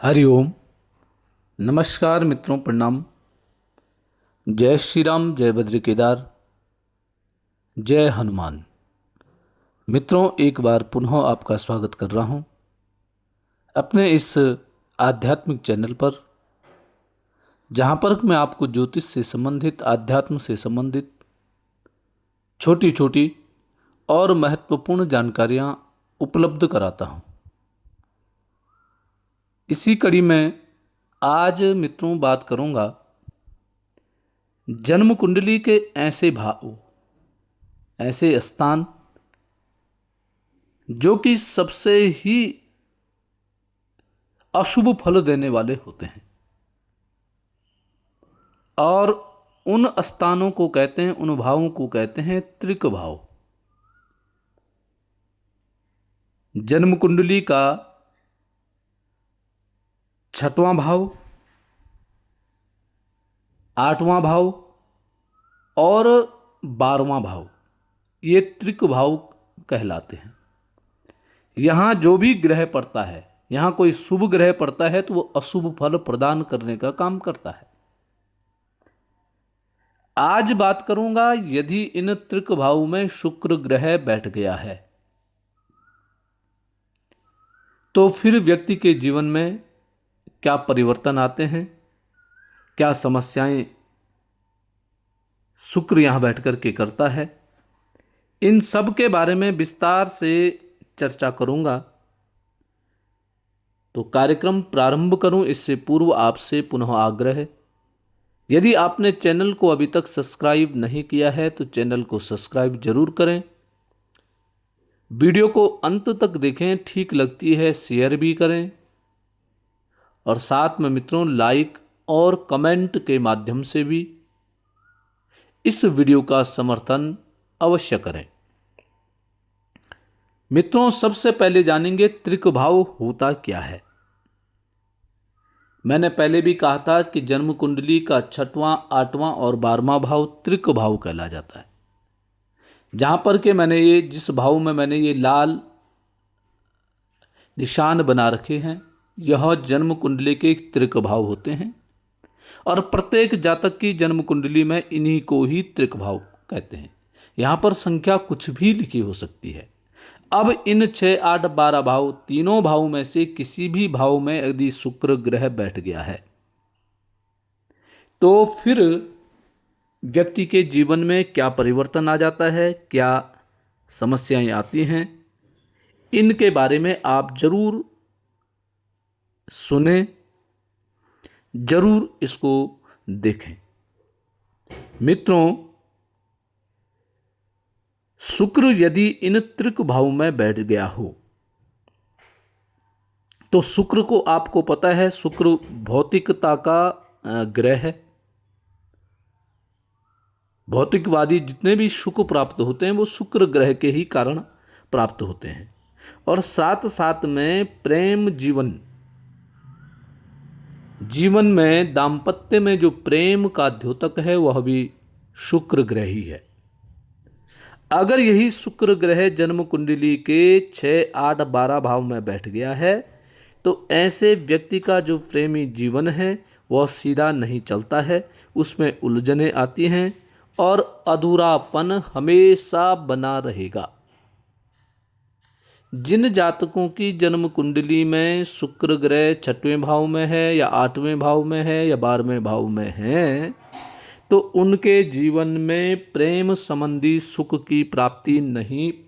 हरिओम। नमस्कार मित्रों, प्रणाम। जय श्री राम, जय बद्री केदार, जय हनुमान। मित्रों, एक बार पुनः आपका स्वागत कर रहा हूं अपने इस आध्यात्मिक चैनल पर, जहां पर मैं आपको ज्योतिष से संबंधित, आध्यात्म से संबंधित छोटी छोटी और महत्वपूर्ण जानकारियां उपलब्ध कराता हूं। इसी कड़ी में आज मित्रों बात करूंगा जन्म कुंडली के ऐसे भाव, ऐसे स्थान जो कि सबसे ही अशुभ फल देने वाले होते हैं, और उन स्थानों को कहते हैं, उन भावों को कहते हैं त्रिक भाव। जन्म कुंडली का 6वां भाव, 8वां भाव और 12वां भाव, ये त्रिक भाव कहलाते हैं। यहां जो भी ग्रह पड़ता है, यहां कोई शुभ ग्रह पड़ता है तो वो अशुभ फल प्रदान करने का काम करता है। आज बात करूंगा, यदि इन त्रिक भाव में शुक्र ग्रह बैठ गया है तो फिर व्यक्ति के जीवन में क्या परिवर्तन आते हैं, क्या समस्याएं शुक्र यहां बैठ कर के करता है, इन सब के बारे में विस्तार से चर्चा करूंगा। तो कार्यक्रम प्रारंभ करूं इससे पूर्व आपसे पुनः आग्रह है, यदि आपने चैनल को अभी तक सब्सक्राइब नहीं किया है तो चैनल को सब्सक्राइब जरूर करें। वीडियो को अंत तक देखें, ठीक लगती है शेयर भी करें, और साथ में मित्रों लाइक और कमेंट के माध्यम से भी इस वीडियो का समर्थन अवश्य करें। मित्रों, सबसे पहले जानेंगे त्रिक भाव होता क्या है। मैंने पहले भी कहा था कि जन्म कुंडली का 6वां, 8वां और 12वां भाव त्रिक भाव कहला जाता है। जहां पर के जिस भाव में मैंने ये लाल निशान बना रखे हैं, यह जन्म कुंडली के त्रिक भाव होते हैं, और प्रत्येक जातक की जन्म कुंडली में इन्हीं को ही त्रिक भाव कहते हैं। यहां पर संख्या कुछ भी लिखी हो सकती है। अब इन 6, 8, 12 भाव, तीनों भाव में से किसी भी भाव में यदि शुक्र ग्रह बैठ गया है तो फिर व्यक्ति के जीवन में क्या परिवर्तन आ जाता है, क्या समस्याएं आती हैं, इनके बारे में आप जरूर सुने, जरूर इसको देखें। मित्रों, शुक्र यदि इन त्रिक भाव में बैठ गया हो तो शुक्र को आपको पता है, शुक्र भौतिकता का ग्रह है। भौतिकवादी जितने भी सुख प्राप्त होते हैं वो शुक्र ग्रह के ही कारण प्राप्त होते हैं, और साथ साथ में प्रेम जीवन में दाम्पत्य में जो प्रेम का द्योतक है वह भी शुक्र ग्रह ही है। अगर यही शुक्र ग्रह जन्म कुंडली के 6, 8, 12 भाव में बैठ गया है तो ऐसे व्यक्ति का जो प्रेमी जीवन है वह सीधा नहीं चलता है, उसमें उलझनें आती हैं और अधूरापन हमेशा बना रहेगा। जिन जातकों की जन्म कुंडली में शुक्र ग्रह 6वें भाव में है या 8वें भाव में है या 12वें भाव में है तो उनके जीवन में प्रेम संबंधी सुख की प्राप्ति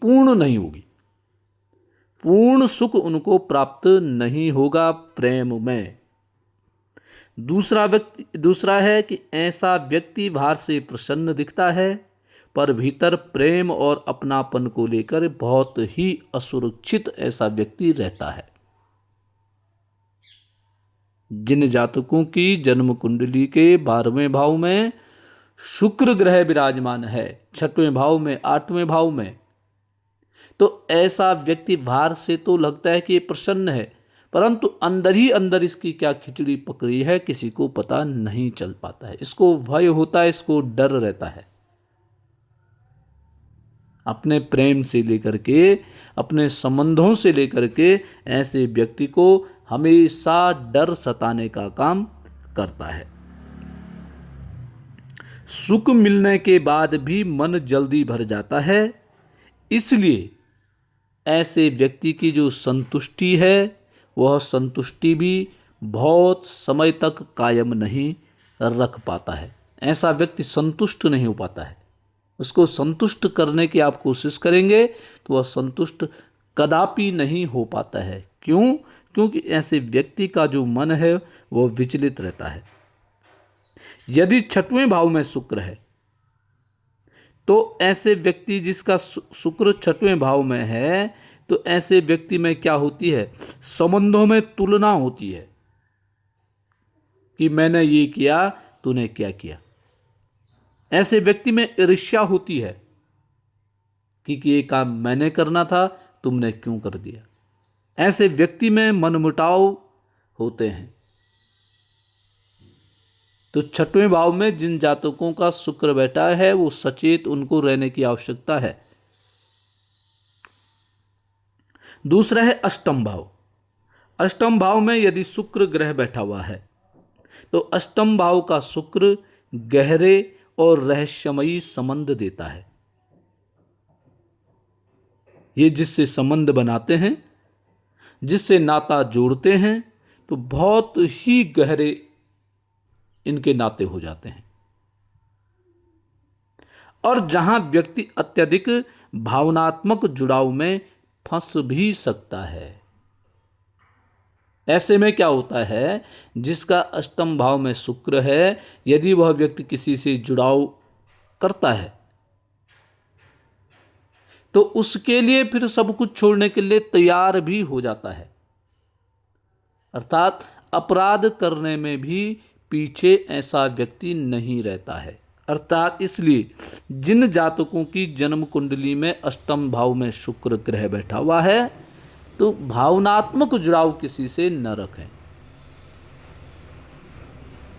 पूर्ण नहीं होगी। पूर्ण सुख उनको प्राप्त नहीं होगा प्रेम में। दूसरा है कि ऐसा व्यक्ति बाहर से प्रसन्न दिखता है पर भीतर प्रेम और अपनापन को लेकर बहुत ही असुरक्षित ऐसा व्यक्ति रहता है। जिन जातकों की जन्म कुंडली के 12वें भाव में शुक्र ग्रह विराजमान है, 6वें भाव में, 8वें भाव में, तो ऐसा व्यक्ति बाहर से तो लगता है कि ये प्रसन्न है, परंतु अंदर ही अंदर इसकी क्या खिचड़ी पकड़ी है किसी को पता नहीं चल पाता है। इसको भय होता है, इसको डर रहता है। अपने प्रेम से लेकर के, अपने संबंधों से लेकर के ऐसे व्यक्ति को हमेशा डर सताने का काम करता है। सुख मिलने के बाद भी मन जल्दी भर जाता है, इसलिए ऐसे व्यक्ति की जो संतुष्टि है वह संतुष्टि भी बहुत समय तक कायम नहीं रख पाता है। ऐसा व्यक्ति संतुष्ट नहीं हो पाता है। उसको संतुष्ट करने की आप कोशिश करेंगे तो वह संतुष्ट कदापि नहीं हो पाता है। क्यों? क्योंकि ऐसे व्यक्ति का जो मन है वह विचलित रहता है। यदि छठवें भाव में शुक्र है तो ऐसे व्यक्ति जिसका शुक्र छठवें भाव में है, तो ऐसे व्यक्ति में क्या होती है, संबंधों में तुलना होती है कि मैंने ये किया, तूने क्या किया। ऐसे व्यक्ति में ईर्ष्या होती है कि ये काम मैंने करना था, तुमने क्यों कर दिया। ऐसे व्यक्ति में मनमुटाव होते हैं। तो छठवें भाव में जिन जातकों का शुक्र बैठा है वो सचेत उनको रहने की आवश्यकता है। दूसरा है अष्टम भाव। अष्टम भाव में यदि शुक्र ग्रह बैठा हुआ है तो अष्टम भाव का शुक्र गहरे और रहस्यमयी संबंध देता है। ये जिससे संबंध बनाते हैं, जिससे नाता जोड़ते हैं, तो बहुत ही गहरे इनके नाते हो जाते हैं। और जहां व्यक्ति अत्यधिक भावनात्मक जुड़ाव में फंस भी सकता है। ऐसे में क्या होता है, जिसका अष्टम भाव में शुक्र है, यदि वह व्यक्ति किसी से जुड़ाव करता है तो उसके लिए फिर सब कुछ छोड़ने के लिए तैयार भी हो जाता है। अर्थात अपराध करने में भी पीछे ऐसा व्यक्ति नहीं रहता है। अर्थात इसलिए जिन जातकों की जन्म कुंडली में अष्टम भाव में शुक्र ग्रह बैठा हुआ है तो भावनात्मक जुड़ाव किसी से न रखें।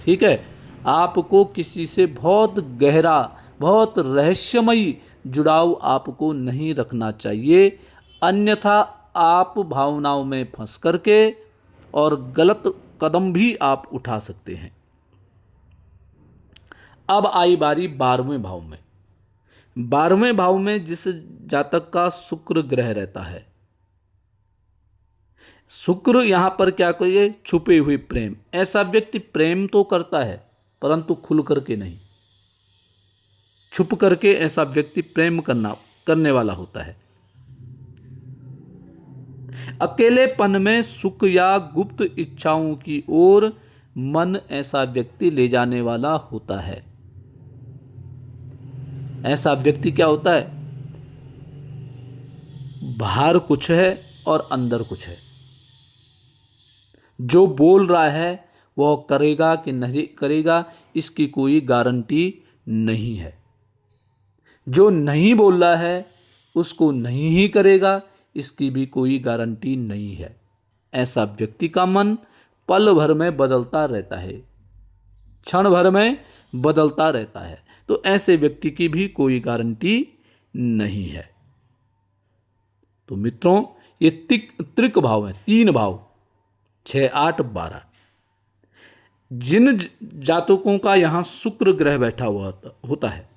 ठीक है, आपको किसी से बहुत गहरा, बहुत रहस्यमयी जुड़ाव आपको नहीं रखना चाहिए, अन्यथा आप भावनाओं में फंस करके और गलत कदम भी आप उठा सकते हैं। अब आई बारी 12वें भाव में। 12वें भाव में जिस जातक का शुक्र ग्रह रहता है, शुक्र यहां पर क्या करिए, छुपे हुए प्रेम। ऐसा व्यक्ति प्रेम तो करता है परंतु खुल करके नहीं, छुप करके ऐसा व्यक्ति प्रेम करने वाला होता है। अकेलेपन में सुख या गुप्त इच्छाओं की ओर मन ऐसा व्यक्ति ले जाने वाला होता है। ऐसा व्यक्ति क्या होता है, बाहर कुछ है और अंदर कुछ है। जो बोल रहा है वह करेगा कि नहीं करेगा इसकी कोई गारंटी नहीं है। जो नहीं बोल रहा है उसको नहीं ही करेगा इसकी भी कोई गारंटी नहीं है। ऐसा व्यक्ति का मन पल भर में बदलता रहता है, क्षण भर में बदलता रहता है। तो ऐसे व्यक्ति की भी कोई गारंटी नहीं है। तो मित्रों, ये त्रिक भाव है, 3 भाव, 6, 8, 12। जिन जातकों का यहां शुक्र ग्रह बैठा हुआ होता है,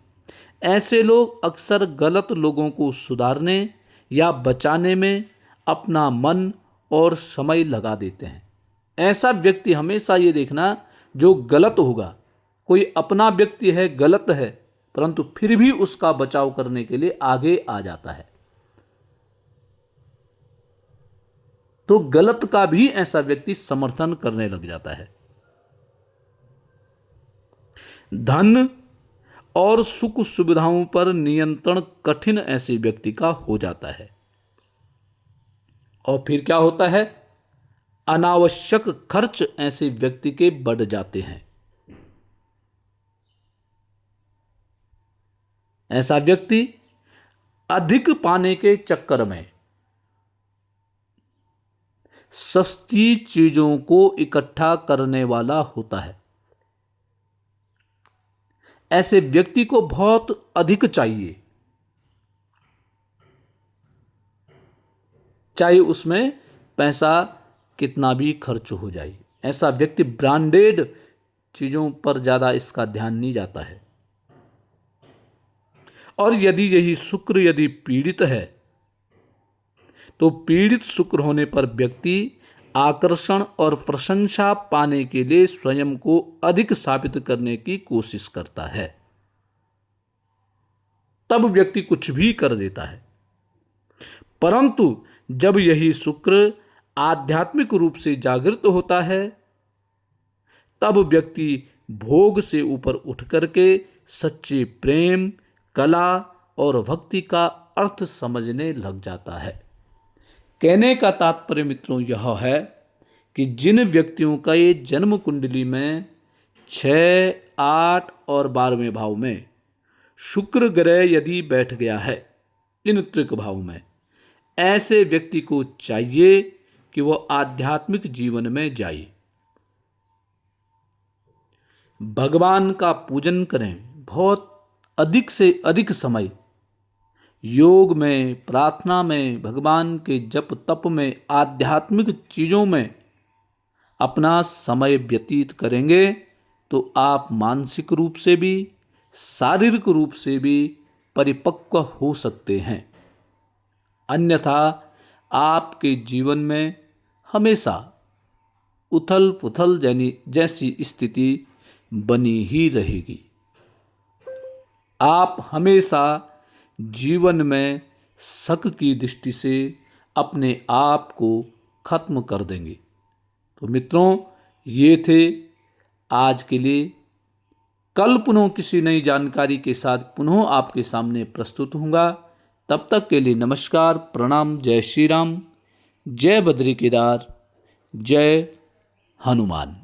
ऐसे लोग अक्सर गलत लोगों को सुधारने या बचाने में अपना मन और समय लगा देते हैं। ऐसा व्यक्ति हमेशा ये देखना, जो गलत होगा, कोई अपना व्यक्ति है गलत है परंतु फिर भी उसका बचाव करने के लिए आगे आ जाता है, तो गलत का भी ऐसा व्यक्ति समर्थन करने लग जाता है। धन और सुख सुविधाओं पर नियंत्रण कठिन ऐसे व्यक्ति का हो जाता है। और फिर क्या होता है, अनावश्यक खर्च ऐसे व्यक्ति के बढ़ जाते हैं। ऐसा व्यक्ति अधिक पाने के चक्कर में सस्ती चीजों को इकट्ठा करने वाला होता है। ऐसे व्यक्ति को बहुत अधिक चाहिए, चाहे उसमें पैसा कितना भी खर्च हो जाए। ऐसा व्यक्ति ब्रांडेड चीज़ों पर ज़्यादा इसका ध्यान नहीं जाता है। और यदि यही शुक्र यदि पीड़ित है तो पीड़ित शुक्र होने पर व्यक्ति आकर्षण और प्रशंसा पाने के लिए स्वयं को अधिक साबित करने की कोशिश करता है। तब व्यक्ति कुछ भी कर देता है। परंतु जब यही शुक्र आध्यात्मिक रूप से जागृत होता है तब व्यक्ति भोग से ऊपर उठ करके सच्चे प्रेम, कला और भक्ति का अर्थ समझने लग जाता है। कहने का तात्पर्य मित्रों यह है कि जिन व्यक्तियों का ये जन्म कुंडली में 6, 8 और 12वें भाव में शुक्र ग्रह यदि बैठ गया है इन त्रिक भाव में, ऐसे व्यक्ति को चाहिए कि वह आध्यात्मिक जीवन में जाए, भगवान का पूजन करें, बहुत अधिक से अधिक समय योग में, प्रार्थना में, भगवान के जप तप में, आध्यात्मिक चीज़ों में अपना समय व्यतीत करेंगे तो आप मानसिक रूप से भी, शारीरिक रूप से भी परिपक्व हो सकते हैं। अन्यथा आपके जीवन में हमेशा उथल पुथल जैसी स्थिति बनी ही रहेगी। आप हमेशा जीवन में शक की दृष्टि से अपने आप को खत्म कर देंगे। तो मित्रों, ये थे आज के लिए। कल पुनः किसी नई जानकारी के साथ पुनः आपके सामने प्रस्तुत होऊंगा। तब तक के लिए नमस्कार, प्रणाम, जय श्री राम, जय बद्री केदार, जय हनुमान।